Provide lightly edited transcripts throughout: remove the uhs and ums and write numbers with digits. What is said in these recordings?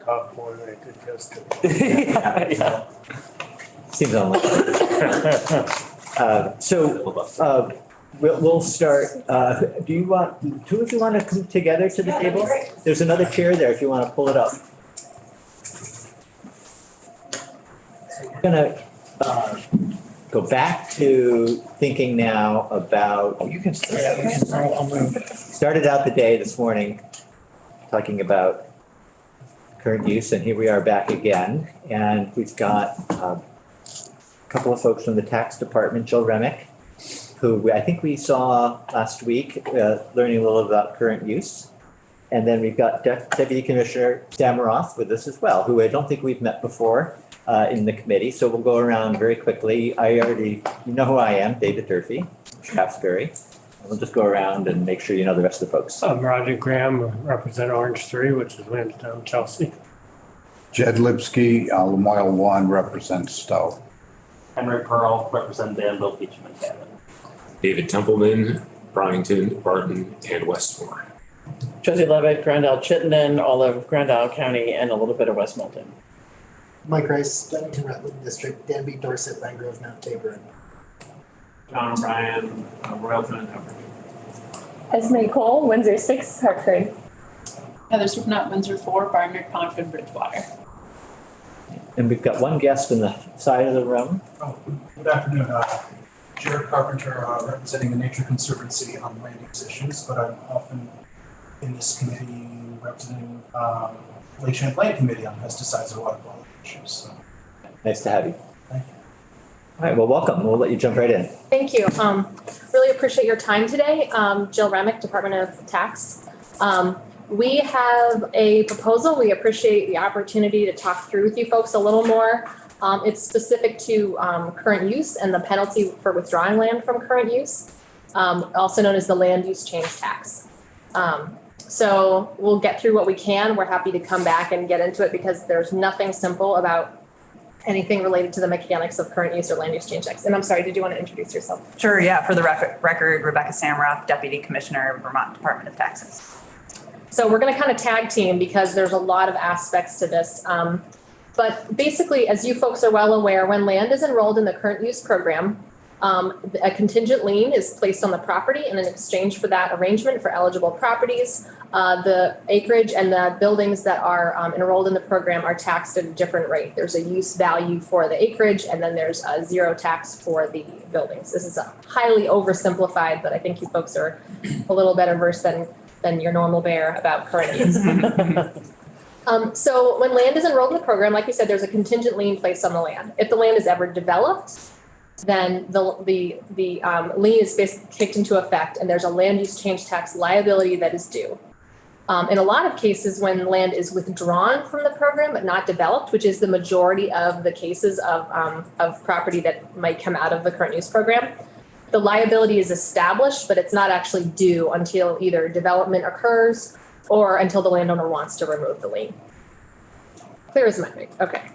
off more than I could just. Yeah. Seems unlikely. We'll start. Do you want, the two of you want to come together to the table? There's another chair there if you want to pull it up. We're gonna go back to thinking now about. You can start. I'll move. Started out the day this morning talking about current use, and here we are back again. And we've got a couple of folks from the tax department, Jill Remick, who I think we saw last week, learning a little about current use. And then we've got Deputy Commissioner Samaroff with us as well, who I don't think we've met before in the committee. So we'll go around very quickly. You know who I am, David Durfee, Shaftesbury. We'll just go around and make sure you know the rest of the folks. I'm Roger Graham, represent Orange 3, which is Lansdowne, Chelsea. Jed Lipsky, Lamoille 1, represents Stowe. Henry Pearl, represent Danville, Beecham, and Cabot. David Templeman, Brownington, Barton, and Westmore. Josie Levitt, Grandisle, Chittenden, all of Grandisle County, and a little bit of West Milton. Mike Rice, Bennington Rutland District, Danby, Dorset, Pine Grove, Mount Tabor. John O'Brien, Royalton, and Hubbard. Esme Cole, Windsor 6, Hartford. Heather Supnut, Windsor 4, Barnard, Concord, Bridgewater. And we've got one guest in the side of the room. Oh, good afternoon. Jared Carpenter, representing the Nature Conservancy on land use issues, but I'm often in this committee representing Lake Champlain Committee on pesticides and water quality issues. So. Nice to have you. Thank you. All right, well, welcome. We'll let you jump right in. Thank you. Really appreciate your time today. Jill Remick, Department of Tax. We have a proposal. We appreciate the opportunity to talk through with you folks a little more. It's specific to current use and the penalty for withdrawing land from current use, also known as the land use change tax. So we'll get through what we can. We're happy to come back and get into it because there's nothing simple about anything related to the mechanics of current use or land use change tax. And I'm sorry, did you want to introduce yourself? Sure, yeah. For the record, Rebecca Samaroff, Deputy Commissioner, Vermont Department of Taxes. So we're going to kind of tag team because there's a lot of aspects to this. But basically, as you folks are well aware, when land is enrolled in the current use program, a contingent lien is placed on the property, and in exchange for that arrangement for eligible properties, the acreage and the buildings that are enrolled in the program are taxed at a different rate. There's a use value for the acreage, and then there's a zero tax for the buildings. This is a highly oversimplified, but I think you folks are a little better versed than your normal bear about current use. So when land is enrolled in the program, like we said, there's a contingent lien placed on the land. If the land is ever developed, then the lien is basically kicked into effect, and there's a land use change tax liability that is due. In a lot of cases, when land is withdrawn from the program but not developed, which is the majority of the cases of property that might come out of the current use program, the liability is established, but it's not actually due until either development occurs or until the landowner wants to remove the lien. Clear as mud, okay.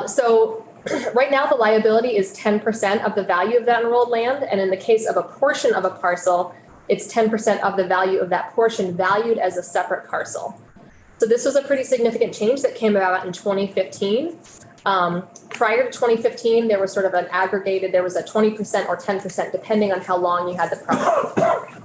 So right now the liability is 10% of the value of that enrolled land, and in the case of a portion of a parcel, it's 10% of the value of that portion valued as a separate parcel. So this was a pretty significant change that came about in 2015. Prior to 2015, there was sort of an aggregated, there was a 20% or 10%, depending on how long you had the property.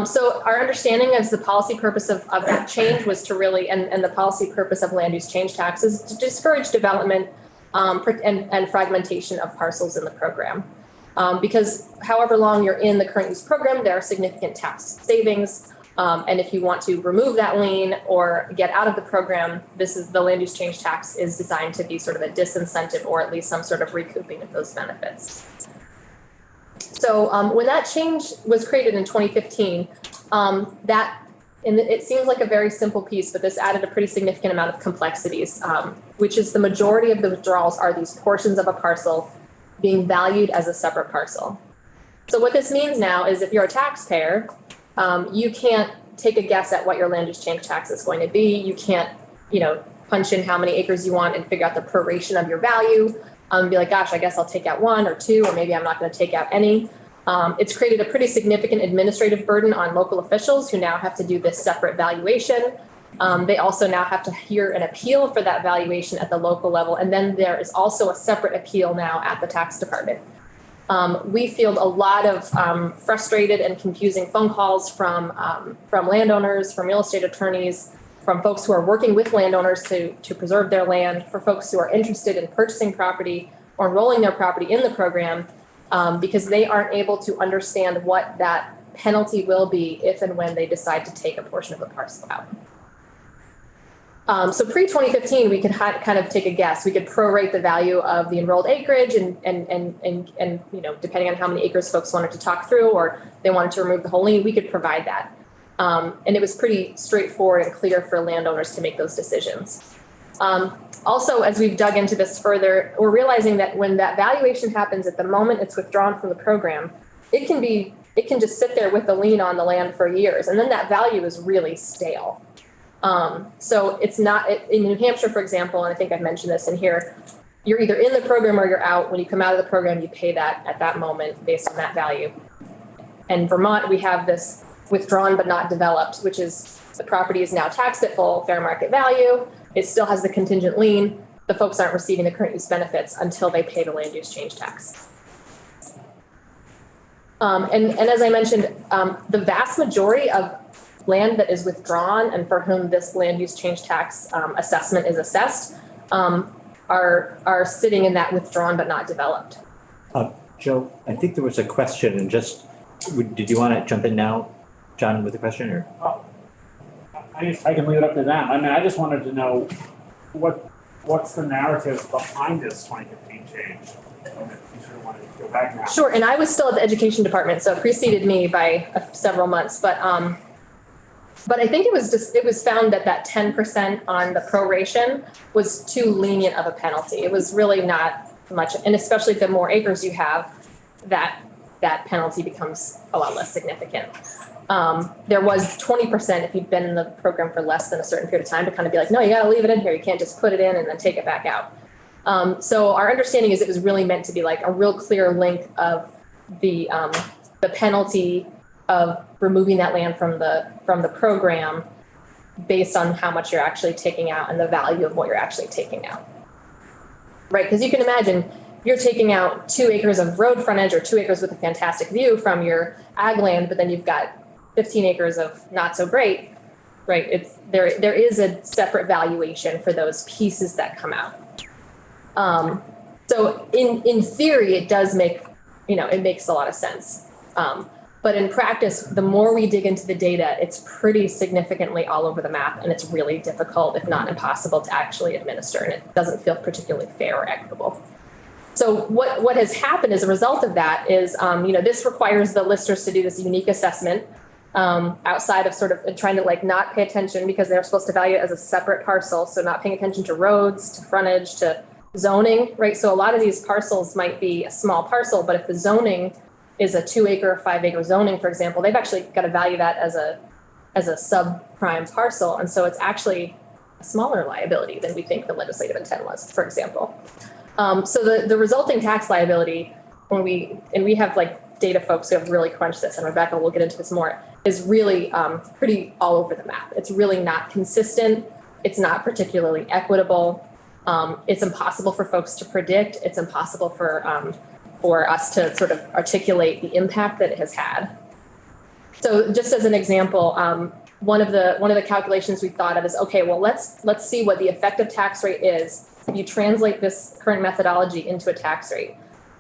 So our understanding is the policy purpose of that change was to really, and the policy purpose of land use change taxes, to discourage development and fragmentation of parcels in the program. Because however long you're in the current use program, there are significant tax savings. And if you want to remove that lien or get out of the program, the land use change tax is designed to be sort of a disincentive or at least some sort of recouping of those benefits. So when that change was created in 2015, it seems like a very simple piece, but this added a pretty significant amount of complexities, which is the majority of the withdrawals are these portions of a parcel being valued as a separate parcel. So what this means now is if you're a taxpayer, you can't take a guess at what your land use change tax is going to be. You can't, punch in how many acres you want and figure out the proration of your value. Be like, gosh, I guess I'll take out one or two, or maybe I'm not going to take out any. It's created a pretty significant administrative burden on local officials who now have to do this separate valuation. They also now have to hear an appeal for that valuation at the local level. And then there is also a separate appeal now at the tax department. We field a lot of frustrated and confusing phone calls from landowners, from real estate attorneys, from folks who are working with landowners to preserve their land, for folks who are interested in purchasing property or enrolling their property in the program, because they aren't able to understand what that penalty will be if and when they decide to take a portion of the parcel out. So pre-2015, we could kind of take a guess. We could prorate the value of the enrolled acreage and you know, depending on how many acres folks wanted to talk through or they wanted to remove the whole lien, we could provide that. And it was pretty straightforward and clear for landowners to make those decisions. Also, as we've dug into this further, we're realizing that when that valuation happens at the moment it's withdrawn from the program, it can just sit there with the lien on the land for years, and then that value is really stale. So it's not, in New Hampshire, for example, and I think I've mentioned this in here, you're either in the program or you're out. When you come out of the program, you pay that at that moment based on that value. In Vermont, we have this withdrawn but not developed, which is the property is now taxed at full fair market value. It still has the contingent lien. The folks aren't receiving the current use benefits until they pay the land use change tax. And as I mentioned, the vast majority of land that is withdrawn and for whom this land use change tax assessment is assessed are sitting in that withdrawn but not developed. Joe, I think there was a question and just, did you want to jump in now, John, with the question or? I can leave it up to them. I mean, I just wanted to know what's the narrative behind this 2015 change? You sort of want to go back now. Sure, and I was still at the education department, so it preceded me by several months, but I think it was found that 10% on the proration was too lenient of a penalty. It was really not much, and especially the more acres you have, that penalty becomes a lot less significant. There was 20% if you'd been in the program for less than a certain period of time to kind of be like, no, you got to leave it in here. You can't just put it in and then take it back out. So our understanding is it was really meant to be like a real clear link of the penalty of removing that land from the program based on how much you're actually taking out and the value of what you're actually taking out. Right, because you can imagine you're taking out 2 acres of road frontage or 2 acres with a fantastic view from your ag land, but then you've got 15 acres of not so great, right? There is a separate valuation for those pieces that come out. So in theory, it does make, it makes a lot of sense. But in practice, the more we dig into the data, it's pretty significantly all over the map, and it's really difficult, if not impossible, to actually administer, and it doesn't feel particularly fair or equitable. So what has happened as a result of that is, this requires the listers to do this unique assessment outside of sort of trying to not pay attention because they're supposed to value it as a separate parcel. So not paying attention to roads, to frontage, to zoning, right? So a lot of these parcels might be a small parcel, but if the zoning is a 2-acre, 5-acre zoning, for example, they've actually got to value that as a subprime parcel. And so it's actually a smaller liability than we think the legislative intent was, for example. So the resulting tax liability, when we have data folks who have really crunched this, and Rebecca will get into this more, is really pretty all over the map. It's really not consistent. It's not particularly equitable. It's impossible for folks to predict. It's impossible for us to sort of articulate the impact that it has had. So just as an example, one of the calculations we thought of is, okay, well, let's see what the effective tax rate is if you translate this current methodology into a tax rate.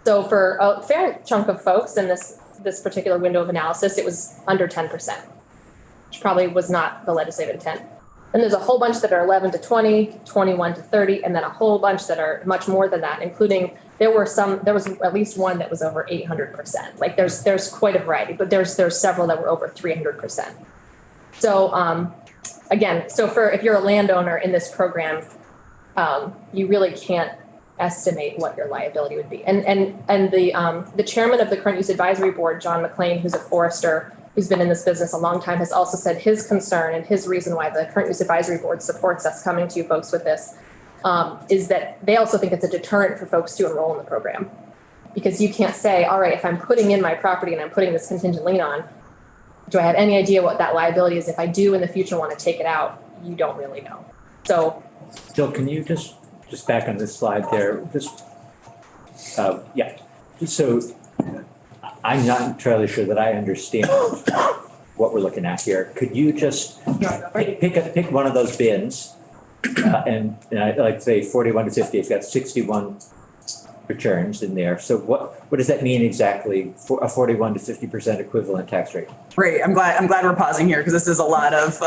So for a fair chunk of folks in this particular window of analysis, it was under 10%, which probably was not the legislative intent. And there's a whole bunch that are 11 to 20, 21 to 30, and then a whole bunch that are much more than that, including there was at least one that was over 800%. There's quite a variety, but there's several that were over 300%. So again, if you're a landowner in this program, you really can't estimate what your liability would be. And the chairman of the Current Use Advisory Board, John McLean, who's a forester, who's been in this business a long time, has also said his concern and his reason why the Current Use Advisory Board supports us coming to you folks with this is that they also think it's a deterrent for folks to enroll in the program. Because you can't say, all right, if I'm putting in my property and I'm putting this contingent lien on, do I have any idea what that liability is if I do in the future want to take it out? you don't really know. So, Jill, can you just back on this slide there, yeah. So I'm not entirely sure that I understand what we're looking at here. Could you just pick one of those bins and I like say 41 to 50, it's got 61 returns in there. So what does that mean exactly for a 41 to 50% equivalent tax rate? Great. I'm glad we're pausing here because this is a lot of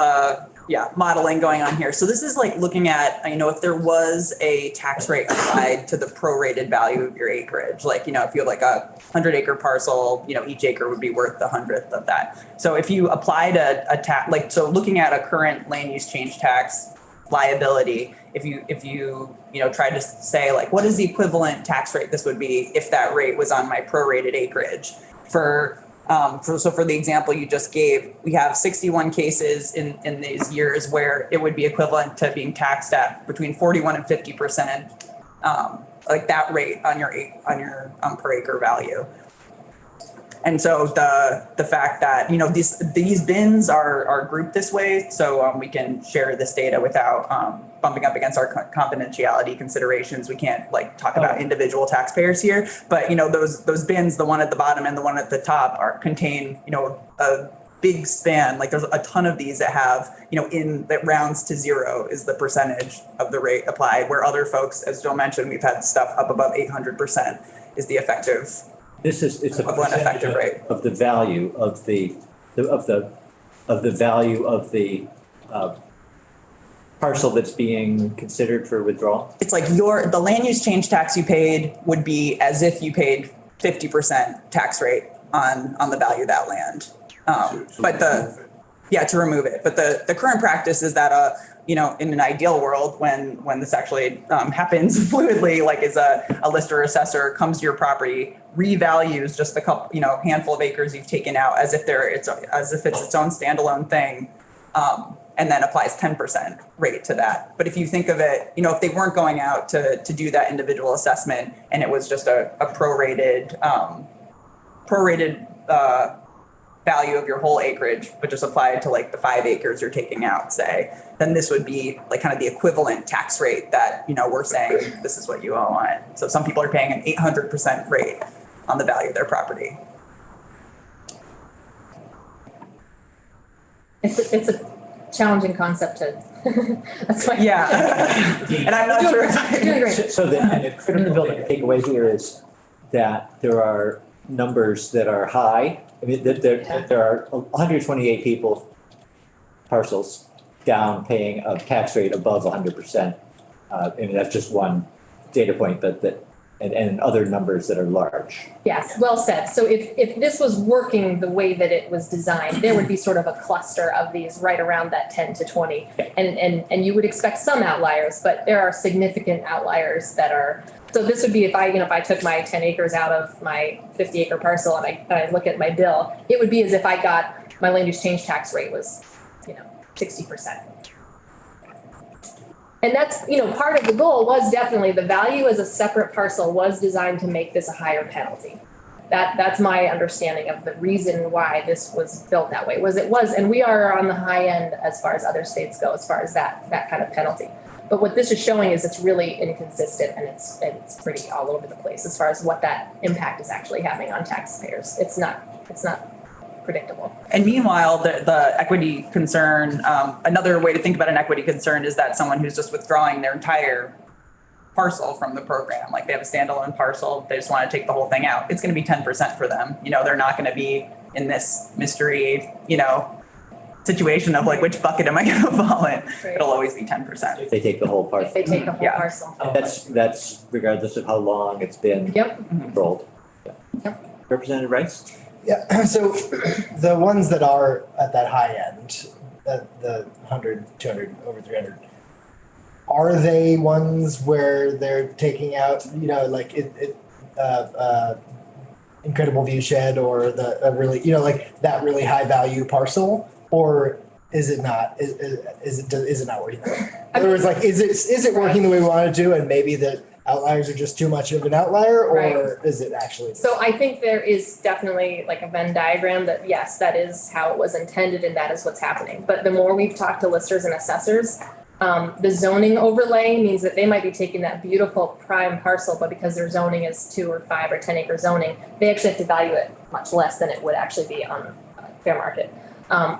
modeling going on here. So this is like looking at, if there was a tax rate applied to the prorated value of your acreage, like, if you have like a 100-acre parcel, each acre would be worth the 100th of that. So if you applied a tax, so looking at a current land use change tax liability, if you tried to say like, what is the equivalent tax rate this would be if that rate was on my prorated acreage for the example you just gave, we have 61 cases in these years where it would be equivalent to being taxed at between 41 and 50%, like that rate on your per acre value. And so the fact that these bins are grouped this way, so we can share this data without bumping up against our confidentiality considerations. We can't talk about individual taxpayers here, but those bins, the one at the bottom and the one at the top, contain a big span. Like there's a ton of these that have that rounds to zero is the percentage of the rate applied. Where other folks, as Jill mentioned, we've had stuff up above 800% is the effective. It's a percentage of the value of the value of the parcel that's being considered for withdrawal. It's like the land use change tax you paid would be as if you paid 50% tax rate on the value of that land. To remove it. But the current practice is that in an ideal world, when this actually happens fluidly, like is a lister or assessor comes to your property, revalues just the couple, handful of acres you've taken out as if it's its own standalone thing, and then applies 10% rate to that. But if you think of it, if they weren't going out to do that individual assessment and it was just a prorated value of your whole acreage, but just applied to the 5 acres you're taking out, say, then this would be kind of the equivalent tax rate that, we're saying this is what you owe on it. So some people are paying an 800% rate on the value of their property. it's a challenging concept to, that's why. Yeah. And I'm not sure if You're doing great. So the critical takeaway here is that there are numbers that are high. I mean, there are 128 parcels down paying a tax rate above 100%. I mean, that's just one data point, and other numbers that are large. Yes, well said. So if this was working the way that it was designed, there would be sort of a cluster of these right around that 10 to 20. And you would expect some outliers, but there are significant outliers that are. So this would be if I took my 10 acres out of my 50-acre parcel and I look at my bill, it would be as if I got my land use change tax rate was, 60%. And that's, part of the goal was definitely the value as a separate parcel was designed to make this a higher penalty. That's my understanding of the reason why this was built that way and we are on the high end as far as other states go, as far as that kind of penalty. But what this is showing is it's really inconsistent and it's pretty all over the place as far as what that impact is actually having on taxpayers. It's not predictable. And meanwhile, the equity concern, another way to think about an equity concern is that someone who's just withdrawing their entire parcel from the program, like they have a standalone parcel, they just want to take the whole thing out. It's going to be 10% for them. They're not going to be in this mystery, situation of which bucket am I going to fall in? Right. It'll always be 10%. If they take the whole parcel. If they take the whole parcel. That's regardless of how long it's been rolled. Yep. Representative Rice? Yeah, so the ones that are at that high end, the 100, 200, over 300, are they ones where they're taking out, incredible view shed or really, that really high value parcel, or is it not? Is it not working? In other words, is it working the way we want it to, and maybe that outliers are just too much of an outlier, or Right. is it actually? So I think there is definitely like a Venn diagram that, yes, that is how it was intended and that is what's happening. But the more we've talked to listers and assessors, the zoning overlay means that they might be taking that beautiful prime parcel, but because their zoning is 2 or 5 or 10 acre zoning, they actually have to value it much less than it would actually be on fair market.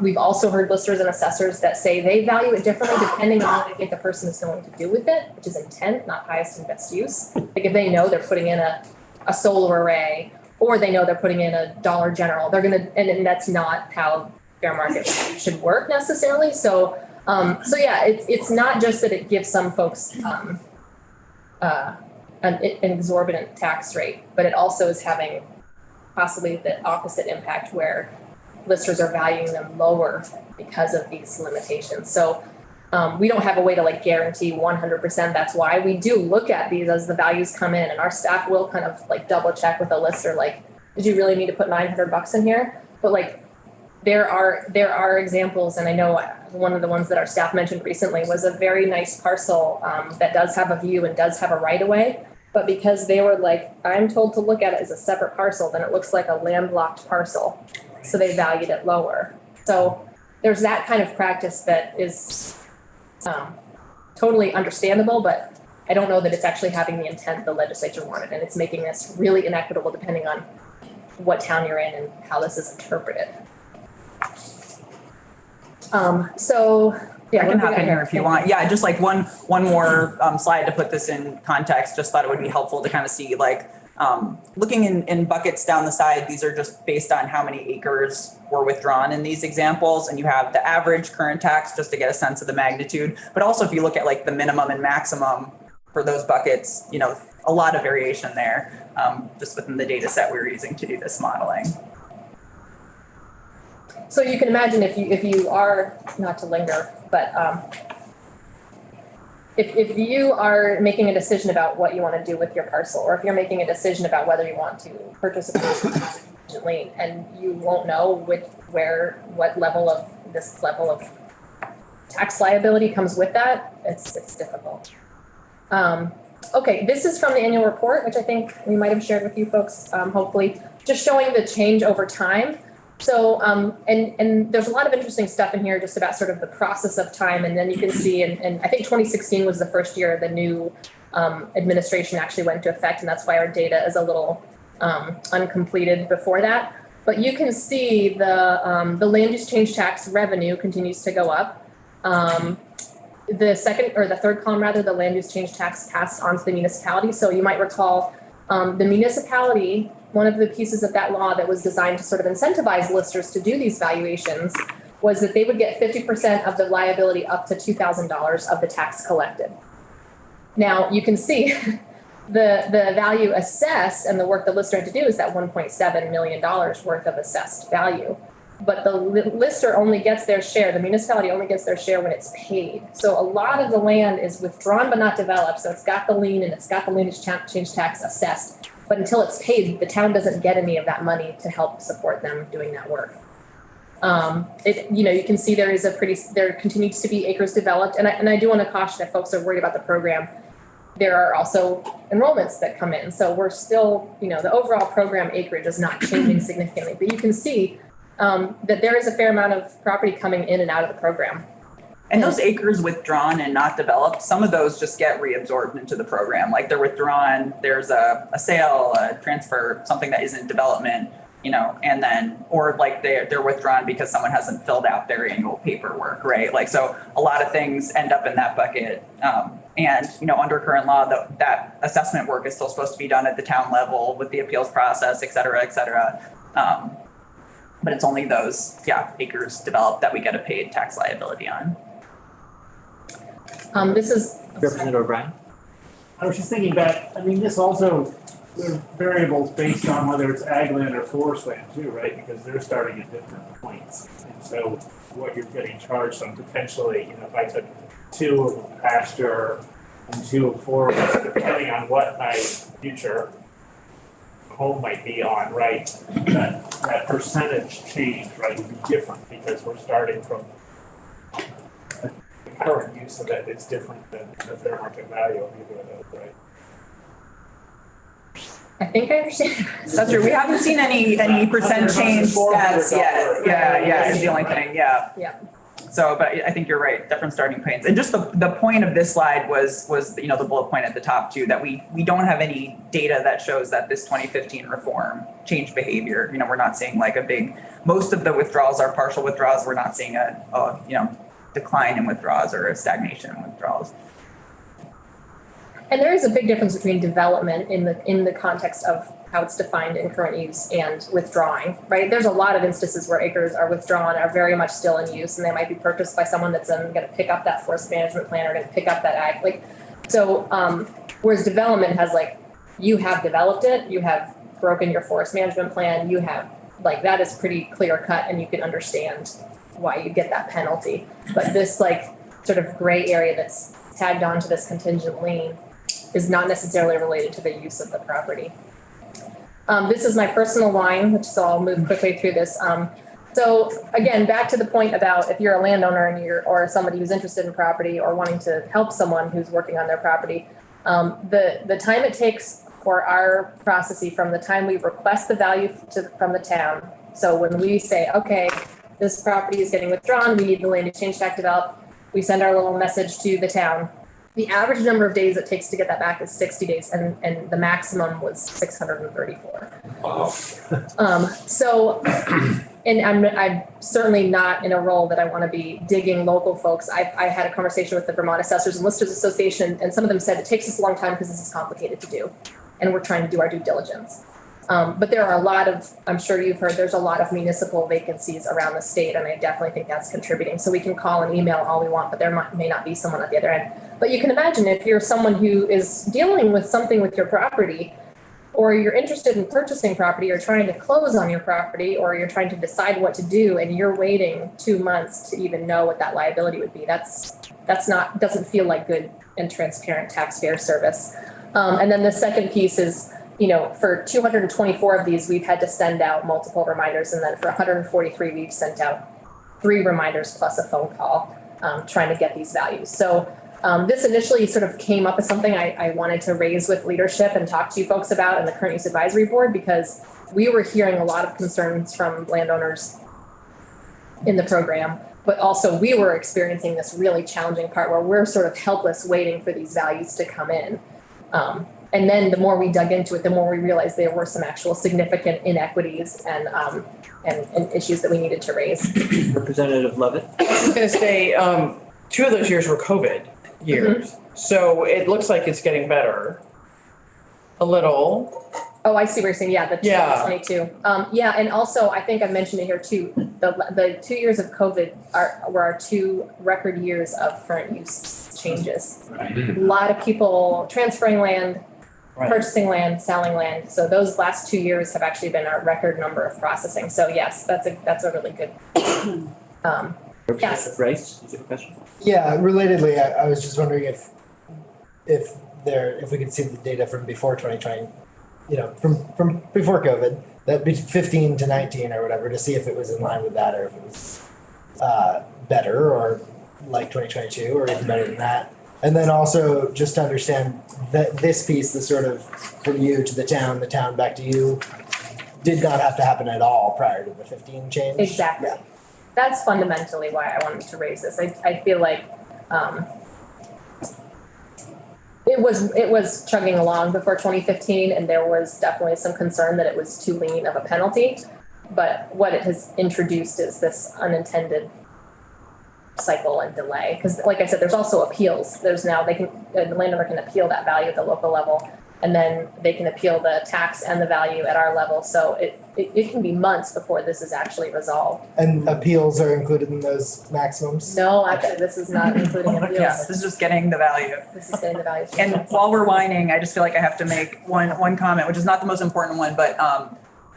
We've also heard listers and assessors that say they value it differently depending on what they think the person is going to do with it, which is intent, not highest and best use. Like if they know they're putting in a solar array, or they know they're putting in a Dollar General, they're gonna, and that's not how fair market should work necessarily. So yeah, it's not just that it gives some folks an exorbitant tax rate, but it also is having possibly the opposite impact where listers are valuing them lower because of these limitations. So we don't have a way to like guarantee 100%. That's why we do look at these as the values come in, and our staff will kind of like double check with the lister, like, did you really need to put $900 in here? But like, there are examples, and I know one of the ones that our staff mentioned recently was a very nice parcel that does have a view and does have a right of way. But because they were like, I'm told to look at it as a separate parcel, then it looks like a landlocked parcel. So they valued it lower. So there's that kind of practice that is totally understandable, but I don't know that it's actually having the intent the legislature wanted, and it's making this really inequitable depending on what town you're in and how this is interpreted. So yeah, I can hop in here if you want. Yeah, just like one more slide to put this in context. Just thought it would be helpful to kind of see like looking in buckets down the side. These are just based on how many acres were withdrawn in these examples, and you have the average current tax just to get a sense of the magnitude. But also if you look at like the minimum and maximum for those buckets, you know, a lot of variation there just within the data set we were using to do this modeling. So you can imagine if you are, not to linger, but if you are making a decision about what you want to do with your parcel, or if you're making a decision about whether you want to purchase a parcel contingently, and you won't know what level of tax liability comes with that, it's difficult. Okay, this is from the annual report, which I think we might have shared with you folks, hopefully, just showing the change over time. So, and there's a lot of interesting stuff in here just about sort of the process of time. And then you can see, and I think 2016 was the first year the new administration actually went into effect. And that's why our data is a little uncompleted before that. But you can see the land use change tax revenue continues to go up. The second or the third column rather, the land use change tax passed on to the municipality. So you might recall the municipality, one of the pieces of that law that was designed to sort of incentivize listers to do these valuations was that they would get 50% of the liability up to $2,000 of the tax collected. Now you can see the value assessed, and the work the lister had to do is that $1.7 million worth of assessed value. But the lister only gets their share, the municipality only gets their share when it's paid. So a lot of the land is withdrawn but not developed. So it's got the lien and it's got the land use change tax assessed. But until it's paid, the town doesn't get any of that money to help support them doing that work. You can see there continues to be acres developed. And I do want to caution if folks are worried about the program, there are also enrollments that come in. So we're still, the overall program acreage is not changing significantly, but you can see that there is a fair amount of property coming in and out of the program. And those acres withdrawn and not developed, some of those just get reabsorbed into the program. Like they're withdrawn, there's a sale, a transfer, something that isn't development, and then, or like they're withdrawn because someone hasn't filled out their annual paperwork, right? Like, so a lot of things end up in that bucket. And under current law, that assessment work is still supposed to be done at the town level with the appeals process, et cetera, et cetera. But it's only those, acres developed that we get a paid tax liability on. This is Representative O'Brien. I was just thinking back, this also, there's variables based on whether it's ag land or forest land too, right? Because they're starting at different points. And so what you're getting charged on potentially, if I took 2 of pasture and 2 of forest, depending on what my future home might be on, right? That percentage change, right, would be different because we're starting from the current use of it. It's different than the fair market value of either of those, right? I think I understand. That's true. We haven't seen any percent change stats yet. Yeah, is the only thing, yeah. Yeah. So, but I think you're right, different starting points. And just the point of this slide was, you know, the bullet point at the top too, that we don't have any data that shows that this 2015 reform changed behavior. You know, we're not seeing like most of the withdrawals are partial withdrawals. We're not seeing a you know, decline in withdrawals or a stagnation in withdrawals. And there is a big difference between development in the context of how it's defined in current use and withdrawing, right? There's a lot of instances where acres are withdrawn, are very much still in use, and they might be purchased by someone that's then going to pick up that forest management plan or going to pick up that ag. Whereas development has you have developed it, you have broken your forest management plan, you have that is pretty clear cut, and you can understand why you get that penalty. But this sort of gray area that's tagged onto this contingent lien is not necessarily related to the use of the property. This is my personal line, so I'll move quickly through this. So again, back to the point about if you're a landowner and or somebody who's interested in property or wanting to help someone who's working on their property, the time it takes for our processing from the time we request the value from the town. So when we say, okay, this property is getting withdrawn, we need the land use change tax developed, we send our little message to the town. The average number of days it takes to get that back is 60 days, and the maximum was 634. Wow. And I'm certainly not in a role that I want to be digging local folks. I had a conversation with the Vermont Assessors and Listers Association, and some of them said it takes us a long time because this is complicated to do, and we're trying to do our due diligence. But there are a lot of, I'm sure you've heard, there's a lot of municipal vacancies around the state, and I definitely think that's contributing. So we can call and email all we want, but there may not be someone at the other end. But you can imagine if you're someone who is dealing with something with your property, or you're interested in purchasing property or trying to close on your property, or you're trying to decide what to do, and you're waiting 2 months to even know what that liability would be. Doesn't feel like good and transparent taxpayer service. And then the second piece is, for 224 of these, we've had to send out multiple reminders. And then for 143, we've sent out 3 reminders plus a phone call, trying to get these values. So this initially sort of came up as something I wanted to raise with leadership and talk to you folks about in the Current Use Advisory Board, because we were hearing a lot of concerns from landowners in the program, but also we were experiencing this really challenging part where we're sort of helpless waiting for these values to come in. And then the more we dug into it, the more we realized there were some actual significant inequities and issues that we needed to raise. Representative Levitt? I was going to say, 2 of those years were COVID years. Mm-hmm. So it looks like it's getting better. A little. Oh, I see what you're saying. Yeah, the 2022. Yeah, and also I think I mentioned it here too. The 2 years of COVID were our 2 record years of current use changes. Right. A lot of people transferring land, Right. purchasing land, selling land. So those last 2 years have actually been our record number of processing. So yes, that's a really good. Representative Rice, is it a question? Yeah, relatedly, I was just wondering if we could see the data from before 2020, from before COVID, that be 15 to 19 or whatever, to see if it was in line with that or if it was better or like 2022 or even better than that. And then also just to understand that this piece, the sort of from you to the town back to you, did not have to happen at all prior to the 15 change. Exactly. Yeah. That's fundamentally why I wanted to raise this. I feel like it was chugging along before 2015, and there was definitely some concern that it was too lean of a penalty. But what it has introduced is this unintended cycle and delay. Because like I said, there's also appeals. There's now the landowner can appeal that value at the local level, and then they can appeal the tax and the value at our level. So it can be months before this is actually resolved. And appeals are included in those maximums? No, actually, this is not including appeals. Yeah, this is just getting the value. This is getting the value. And while we're whining, I just feel like I have to make one comment, which is not the most important one, but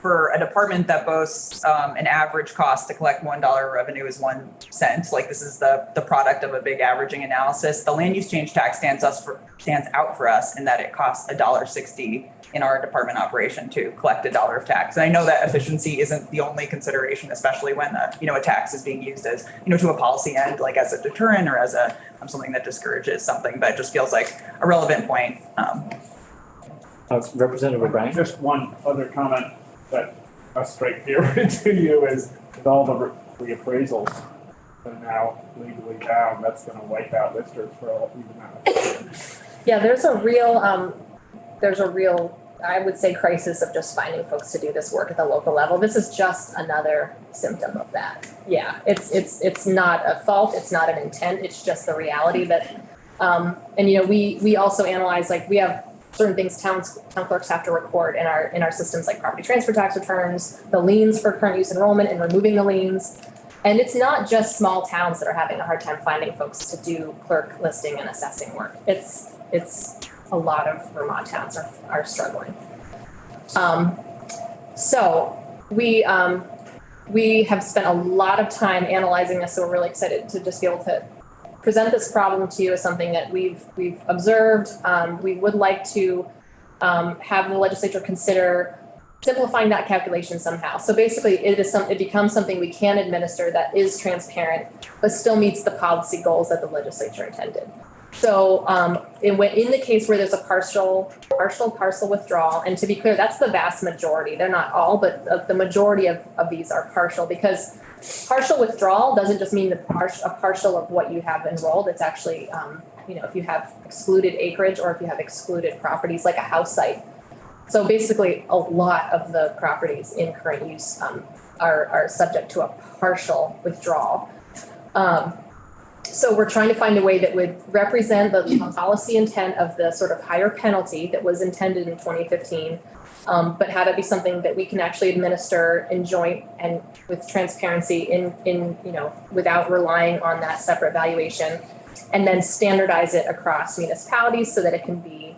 for a department that boasts an average cost to collect $1 revenue is 1 cent, like this is the product of a big averaging analysis, the land use change tax stands out for us in that it costs $1.60 in our department operation to collect $1 of tax. And I know that efficiency isn't the only consideration, especially when a tax is being used as to a policy end, like as a deterrent or as something that discourages something, but it just feels like a relevant point. Representative O'Brien? Just one other comment that must strike fear into you is with all the reappraisals that are now legally down, that's gonna wipe out listers for a huge amount of time. Yeah, there's a real, I would say, crisis of just finding folks to do this work at the local level. This is just another symptom of that. Yeah, it's not a fault, it's not an intent, it's just the reality that, and you know, we also analyze, like, we have certain things town clerks have to record in our systems, like property transfer tax returns, the liens for current use enrollment and removing the liens. And it's not just small towns that are having a hard time finding folks to do clerk listing and assessing work. It's a lot of Vermont towns are struggling. So we have spent a lot of time analyzing this, so we're really excited to just be able to present this problem to you as something that we've observed. We would like to have the legislature consider simplifying that calculation somehow. So basically, it becomes something we can administer that is transparent, but still meets the policy goals that the legislature intended. So in the case where there's a partial withdrawal, and to be clear, that's the vast majority. They're not all, but the majority of these are partial, because partial withdrawal doesn't just mean a partial of what you have enrolled. It's actually, if you have excluded acreage or if you have excluded properties like a house site. So basically, a lot of the properties in current use are subject to a partial withdrawal. So we're trying to find a way that would represent the policy intent of the sort of higher penalty that was intended in 2015, but have it be something that we can actually administer in joint and with transparency in without relying on that separate valuation, and then standardize it across municipalities so that it can be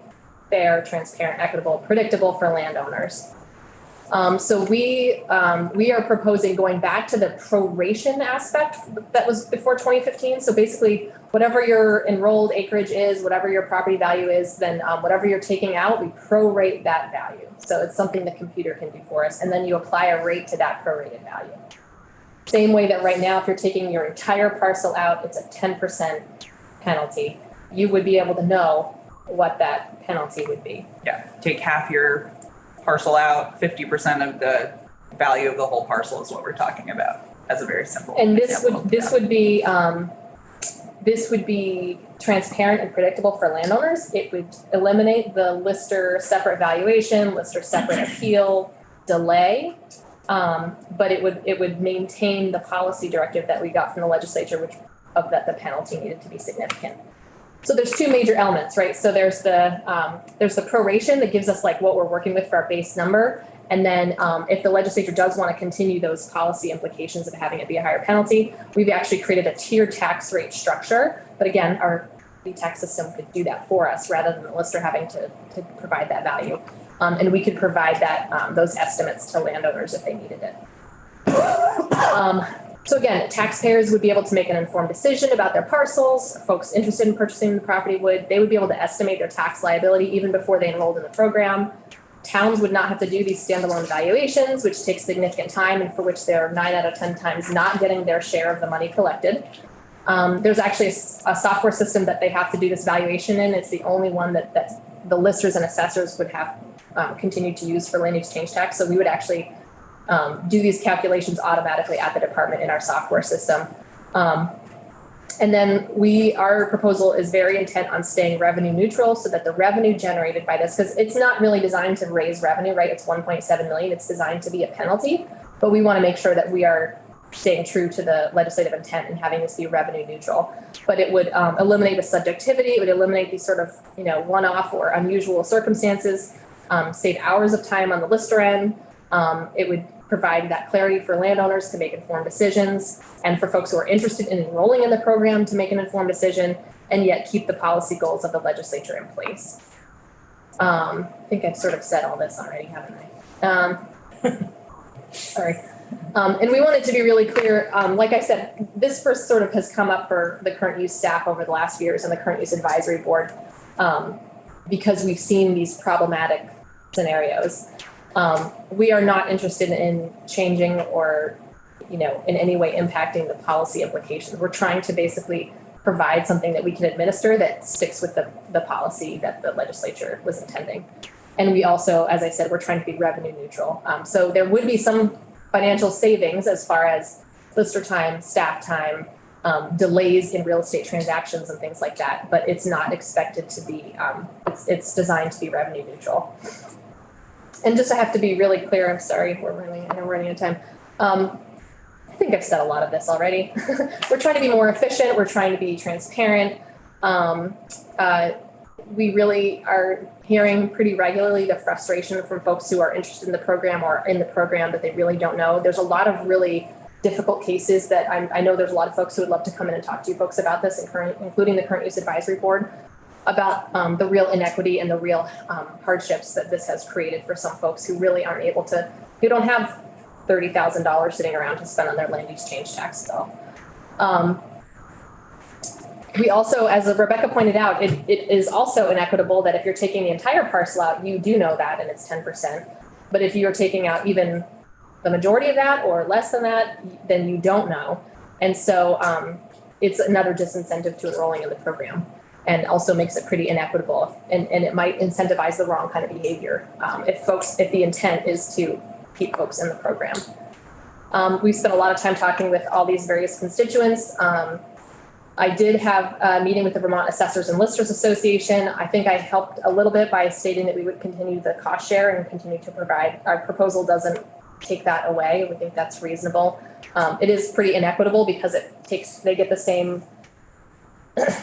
fair, transparent, equitable, predictable for landowners. So we are proposing going back to the proration aspect that was before 2015. So basically, whatever your enrolled acreage is, whatever your property value is, then whatever you're taking out, we prorate that value. So it's something the computer can do for us, and then you apply a rate to that prorated value. Same way that right now, if you're taking your entire parcel out, it's a 10% penalty. You would be able to know what that penalty would be. Yeah, take half your parcel out, 50% of the value of the whole parcel is what we're talking about, as a very simple and example. This would be transparent and predictable for landowners. It would eliminate the lister separate valuation, lister separate appeal, delay, but it would maintain the policy directive that we got from the legislature, that the penalty needed to be significant. So there's two major elements, right? So there's the proration that gives us like what we're working with for our base number. And then if the legislature does want to continue those policy implications of having it be a higher penalty, we've actually created a tiered tax rate structure. But again, our tax system could do that for us rather than the lister having to provide that value. And we could provide that those estimates to landowners if they needed it. So again, taxpayers would be able to make an informed decision about their parcels. Folks interested in purchasing the property they would be able to estimate their tax liability even before they enrolled in the program. Towns would not have to do these standalone valuations, which takes significant time and for which they're 9 out of 10 times not getting their share of the money collected. There's actually a software system that they have to do this valuation in. It's the only one that the listers and assessors would have continued to use for land use change tax. So we would actually do these calculations automatically at the department in our software system. And then our proposal is very intent on staying revenue neutral so that the revenue generated by this, because it's not really designed to raise revenue, right? It's 1.7 million. It's designed to be a penalty, but we want to make sure that we are staying true to the legislative intent and having this be revenue neutral. But it would eliminate the subjectivity. It would eliminate these sort of, one-off or unusual circumstances, save hours of time on the lister end. It would provide that clarity for landowners to make informed decisions and for folks who are interested in enrolling in the program to make an informed decision and yet keep the policy goals of the legislature in place. I think I've sort of said all this already, haven't I? Sorry. And we wanted to be really clear. Like I said, this first sort of has come up for the current use staff over the last few years and the current use advisory board because we've seen these problematic scenarios. We are not interested in changing or, in any way impacting the policy implications. We're trying to basically provide something that we can administer that sticks with the policy that the legislature was intending. And we also, as I said, we're trying to be revenue neutral. So there would be some financial savings as far as lister time, staff time, delays in real estate transactions and things like that, but it's not expected to be, it's designed to be revenue neutral. And just I have to be really clear, I'm sorry, I'm running out of time. I think I've said a lot of this already. We're trying to be more efficient, we're trying to be transparent. We really are hearing pretty regularly the frustration from folks who are interested in the program or in the program that they really don't know. There's a lot of really difficult cases that I know there's a lot of folks who would love to come in and talk to you folks about this, including the current use advisory board, about the real inequity and the real hardships that this has created for some folks who really aren't able to, who don't have $30,000 sitting around to spend on their land use change tax bill. We also, as Rebecca pointed out, it is also inequitable that if you're taking the entire parcel out, you do know that and it's 10%. But if you're taking out even the majority of that or less than that, then you don't know. And so it's another disincentive to enrolling in the program, and also makes it pretty inequitable, and it might incentivize the wrong kind of behavior if the intent is to keep folks in the program. We spent a lot of time talking with all these various constituents. I did have a meeting with the Vermont Assessors and Listers Association. I think I helped a little bit by stating that we would continue the cost share and continue to provide. Our proposal doesn't take that away. We think that's reasonable. It is pretty inequitable because they get the same,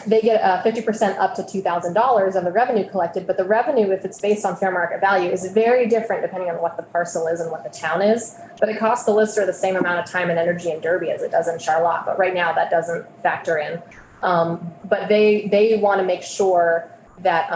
they get 50% up to $2,000 of the revenue collected, but the revenue, if it's based on fair market value, is very different depending on what the parcel is and what the town is. But it costs the lister the same amount of time and energy in Derby as it does in Charlotte, but right now that doesn't factor in. But they want to make sure that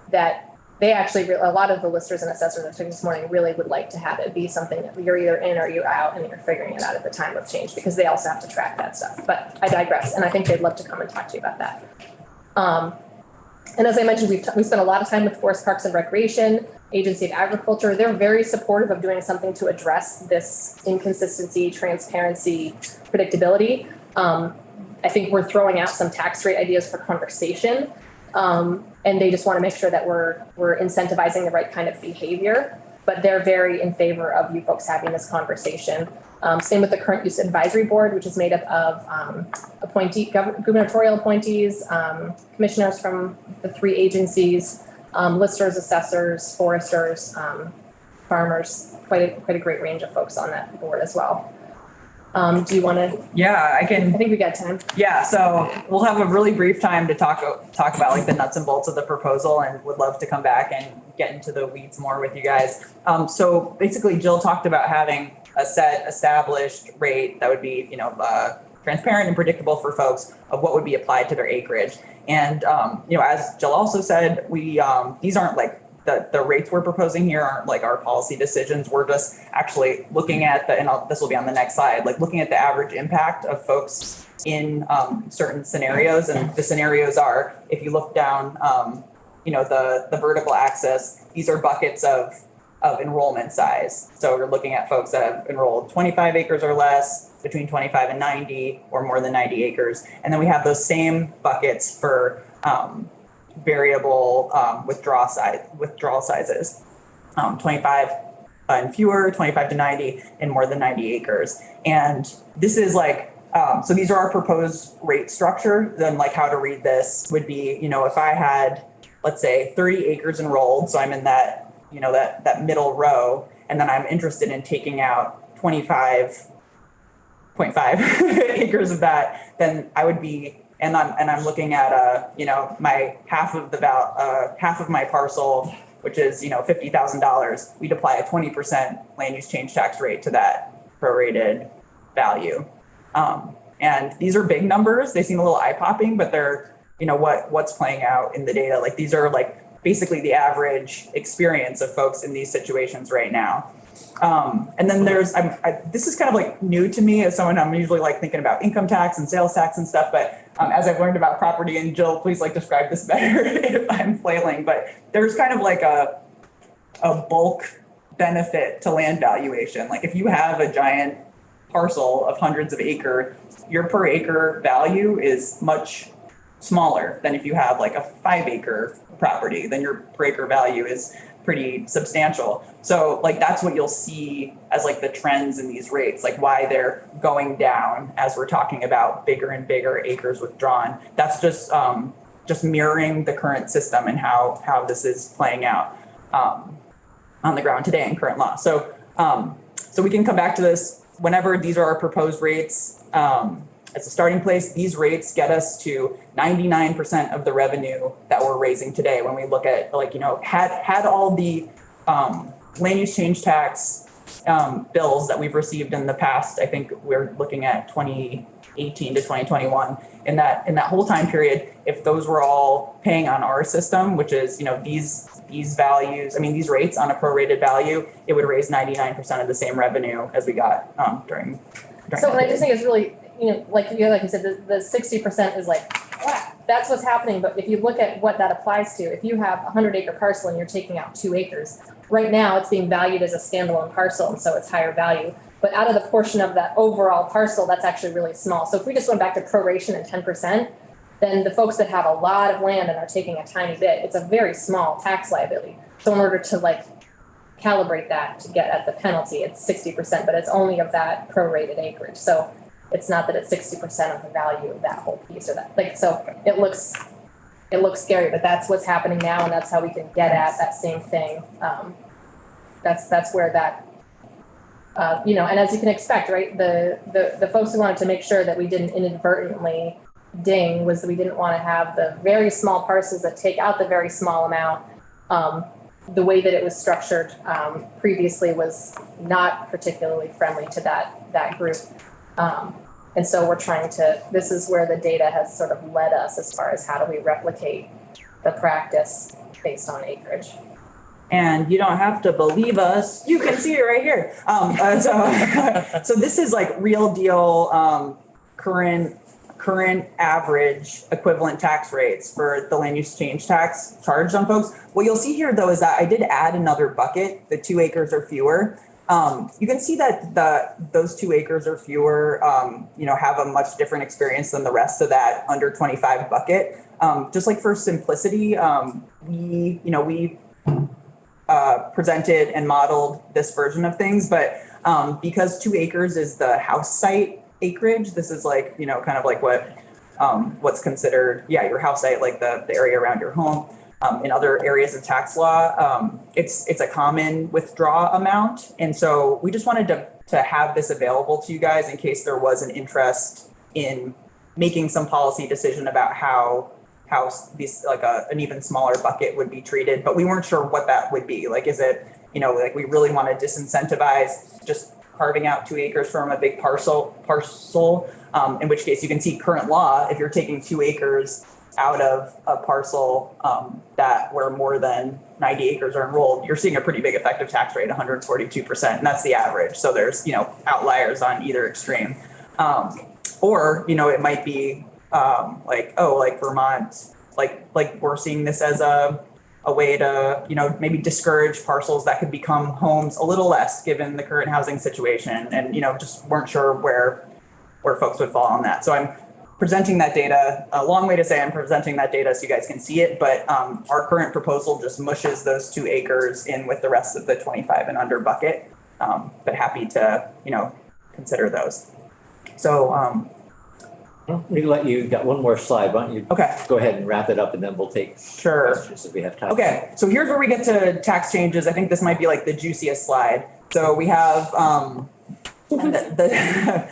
that they actually, a lot of the listers and assessors that took this morning really would like to have it be something that you're either in or you're out and you're figuring it out at the time of change, because they also have to track that stuff. But I digress, and I think they'd love to come and talk to you about that. And as I mentioned, we spent a lot of time with Forest Parks and Recreation, Agency of Agriculture. They're very supportive of doing something to address this inconsistency, transparency, predictability. I think we're throwing out some tax rate ideas for conversation. And they just want to make sure that we're incentivizing the right kind of behavior, but they're very in favor of you folks having this conversation. Same with the current use advisory board, which is made up of gubernatorial appointees, commissioners from the 3 agencies, listers, assessors, foresters, farmers, quite a great range of folks on that board as well. Do you want to? Yeah, I think we got time. Yeah, so we'll have a really brief time to talk about like the nuts and bolts of the proposal, and would love to come back and get into the weeds more with you guys. So basically, Jill talked about having a set established rate that would be, transparent and predictable for folks of what would be applied to their acreage. And as Jill also said, we these aren't like the rates we're proposing here aren't like our policy decisions. We're just actually looking at this will be on the next slide, like looking at the average impact of folks in certain scenarios. And the scenarios are, if you look down, the vertical axis, these are buckets of enrollment size. So we're looking at folks that have enrolled 25 acres or less, between 25 and 90, or more than 90 acres. And then we have those same buckets for variable withdrawal sizes, 25 and fewer, 25 to 90, and more than 90 acres. And this is like, so these are our proposed rate structure. Then like how to read this would be, if I had, let's say 30 acres enrolled, so I'm in that, that middle row, and then I'm interested in taking out 25.5 acres of that, then I would be, and I'm looking at my half of my parcel, which is $50,000. We'd apply a 20% land use change tax rate to that prorated value. And these are big numbers. They seem a little eye-popping, but they're what's playing out in the data. Like these are like basically the average experience of folks in these situations right now. And then this is kind of like new to me as someone. I'm usually like thinking about income tax and sales tax and stuff, but as I've learned about property, and Jill, please like describe this better if I'm flailing, but there's kind of like a bulk benefit to land valuation. Like if you have a giant parcel of hundreds of acres, your per acre value is much smaller than if you have like a 5 acre property. Then your per acre value is pretty substantial. So like that's what you'll see as like the trends in these rates, like why they're going down as we're talking about bigger and bigger acres withdrawn. That's just mirroring the current system and how this is playing out on the ground today in current law. So we can come back to this whenever. These are our proposed rates. As a starting place, these rates get us to 99% of the revenue that we're raising today. When we look at like, had all the land use change tax bills that we've received in the past, I think we're looking at 2018 to 2021. In that whole time period, if those were all paying on our system, which is, these values, these rates on a prorated value, it would raise 99% of the same revenue as we got during So I just think it's really, like you said, the 60% is like, wow, that's what's happening. But if you look at what that applies to, if you have a 100-acre parcel and you're taking out 2 acres, right now it's being valued as a standalone parcel, and so it's higher value. But out of the portion of that overall parcel, that's actually really small. So if we just went back to proration and 10%, then the folks that have a lot of land and are taking a tiny bit, it's a very small tax liability. So in order to calibrate that to get at the penalty, it's 60%, but it's only of that prorated acreage. So it's not that it's 60% of the value of that whole piece or that, so it looks scary, but that's what's happening now, and that's how we can get at that same thing. That's where that, and as you can expect, right, the folks who wanted to make sure that we didn't inadvertently ding was that we didn't want to have the very small parcels that take out the very small amount. The way that it was structured previously was not particularly friendly to that group. And so we're trying to, this is where the data has sort of led us as far as how do we replicate the practice based on acreage. And you don't have to believe us, you can see it right here. So this is like real deal current average equivalent tax rates for the land use change tax charged on folks. What you'll see here though is that I did add another bucket, the 2 acres or fewer. You can see that those 2 acres or fewer, have a much different experience than the rest of that under 25 bucket. Just like for simplicity, we presented and modeled this version of things, but because 2 acres is the house site acreage, this is like, kind of like what's considered, your house site, like the area around your home. In other areas of tax law, it's a common withdraw amount. And so we just wanted to have this available to you guys in case there was an interest in making some policy decision about how these, like an even smaller bucket would be treated, but we weren't sure what that would be. Like, is it, we really want to disincentivize just carving out 2 acres from a big parcel, in which case you can see current law, if you're taking 2 acres out of a parcel that where more than 90 acres are enrolled, you're seeing a pretty big effective tax rate, 142%, and that's the average. So there's, outliers on either extreme. Or, it might be like Vermont, like we're seeing this as a way to, maybe discourage parcels that could become homes a little less given the current housing situation, and, just weren't sure where folks would fall on that. So I'm presenting that data, a long way to say I'm presenting that data so you guys can see it, but our current proposal just mushes those 2 acres in with the rest of the 25 and under bucket, but happy to, consider those. So we let you, got one more slide. Why don't you go ahead and wrap it up, and then we'll take questions if we have time. Okay, so here's where we get to tax changes. I think this might be like the juiciest slide. So we have the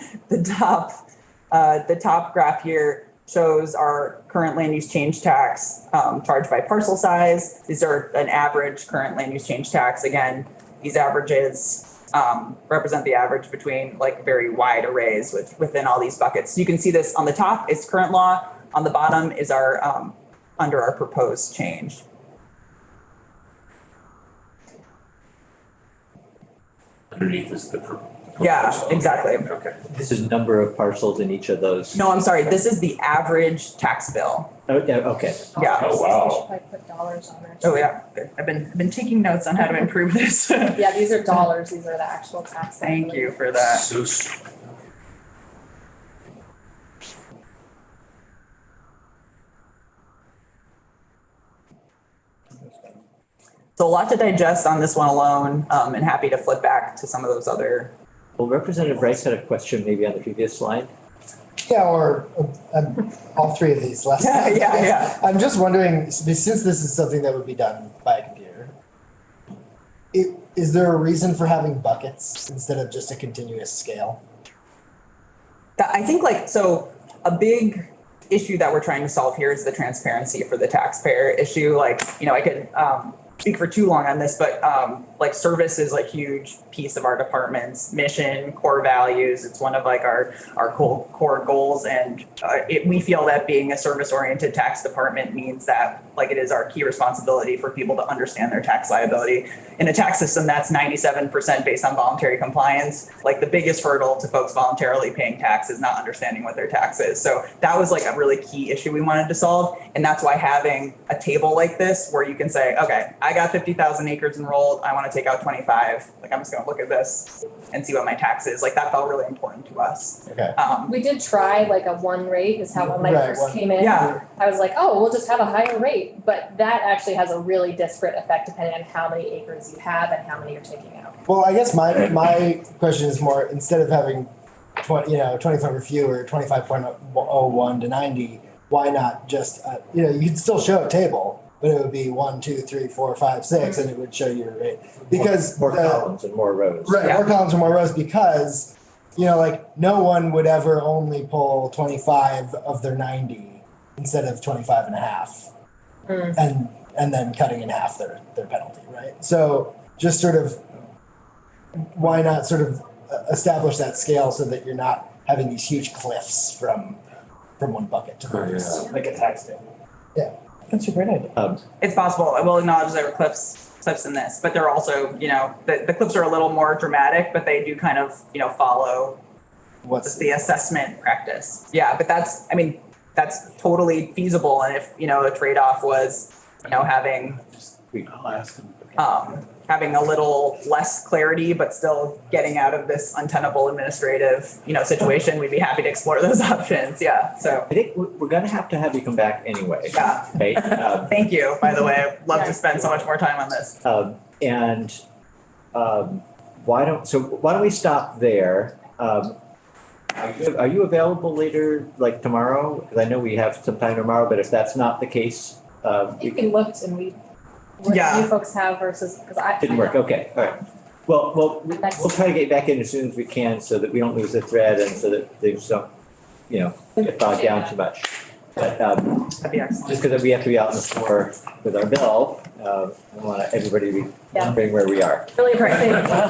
top graph here shows our current land use change tax charged by parcel size. These are an average current land use change tax. Again, these averages represent the average between like very wide arrays within all these buckets. So you can see this on the top is current law. On the bottom is our under our proposed change. Underneath is the Yeah, exactly. Okay. This is number of parcels in each of those. No, I'm sorry. This is the average tax bill. Oh, yeah, okay. Yeah. Oh, wow. We should probably put dollars on there. Oh yeah. I've been taking notes on how to improve this. Yeah, these are dollars. These are the actual tax. Thank you for that. So So a lot to digest on this one alone, and happy to flip back to some of those other. Well, Representative Rice had a question maybe on the previous slide. Yeah, or all three of these last. Yeah. I'm just wondering, since this is something that would be done by a computer, is there a reason for having buckets instead of just a continuous scale? I think so a big issue that we're trying to solve here is the transparency for the taxpayer issue. I could speak for too long on this, but service is a huge piece of our department's mission, core values. It's one of our core goals, and we feel that being a service-oriented tax department means that it is our key responsibility for people to understand their tax liability. In a tax system that's 97% based on voluntary compliance, the biggest hurdle to folks voluntarily paying tax is not understanding what their tax is. So that was a really key issue we wanted to solve, and that's why having a table like this where you can say, okay, I got 50,000 acres enrolled, I want to take out 25. I'm just going to look at this and see what my tax is. That felt really important to us. Okay. We did try a one rate is how when I first came in. Yeah. I was like, oh, we'll just have a higher rate. But that actually has a really disparate effect depending on how many acres you have and how many you're taking out. Well, I guess my question is more, instead of having 25 or fewer, 25.01 to 90, why not just, you could still show a table, but it would be 1, 2, 3, 4, 5, 6, and it would show your rate. Because more columns and more rows. Right, more columns and more rows, because, no one would ever only pull 25 of their 90 instead of 25 and a half. And then cutting in half their penalty, right? So just sort of, why not sort of establish that scale so that you're not having these huge cliffs from one bucket to the next? Like a tax table. Yeah. That's a great idea. It's possible. I will acknowledge there were cliffs in this, but they're also, the cliffs are a little more dramatic, but they do kind of, follow what's the assessment practice. Yeah, but that's totally feasible. And if, a trade-off was, having having a little less clarity, but still getting out of this untenable administrative, situation, we'd be happy to explore those options. Yeah. So I think we're going to have you come back anyway. Yeah. Right? Thank you, by the way. I'd love to spend so much more time on this. Why don't we stop there? Are you available later, tomorrow? Because I know we have some time tomorrow, but if that's not the case, You can look and what you folks have versus, because I didn't work. Okay, all right. Well, we'll try to get back in as soon as we can so that we don't lose the thread and so that things don't, get bogged down too much. But That'd be excellent. just because we have to be out on the floor with our bill, I want everybody to be wondering where we are. Really appreciate it.